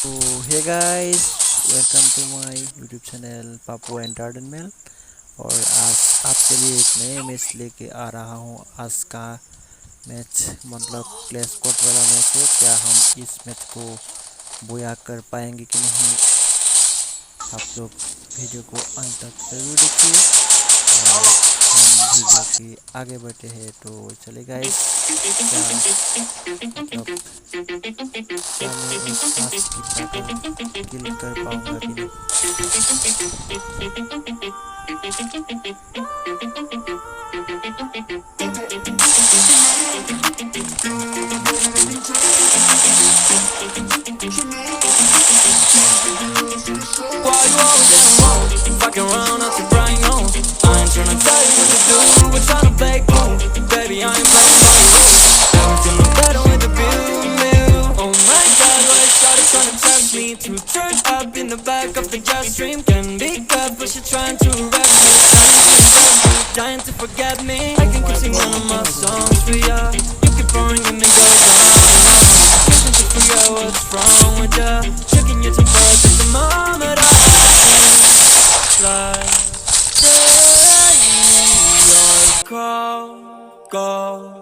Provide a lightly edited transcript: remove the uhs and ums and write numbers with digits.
So hey guys, welcome to my YouTube channel Papu entertainment. और आज आपके लिए एक नए मैच लेके आ रहा हूँ। आज का मैच मतलब क्लैश कोर्ट वाला मैच है। क्या हम इस मैच को बोया कर पाएंगे कि नहीं, आप लोग वीडियो को अंत तक जरूर देखिए। और हम वीडियो के आगे बढ़ते हैं तो चले गाइस, मतलब क्या मैं इस फास्ट कीपर को किल कर पाऊंगा कि नहीं। Why you always in a row? Fucking around up to Brian on. I ain't tryna tell you what to do. We're tryna play cool. Baby, I ain't playing by the rules. Never feeling better with the view. Oh my God, why you started trying to test me? To turn up in the back of the jet stream. Can be careful, she trying to wreck me. Trying to impress me, trying to forget me. I can keep singing all my songs for ya. You keep boring and it goes on. Wishing to figure out what's wrong with ya. Checking your temperature at the moment. Like, say your call, go.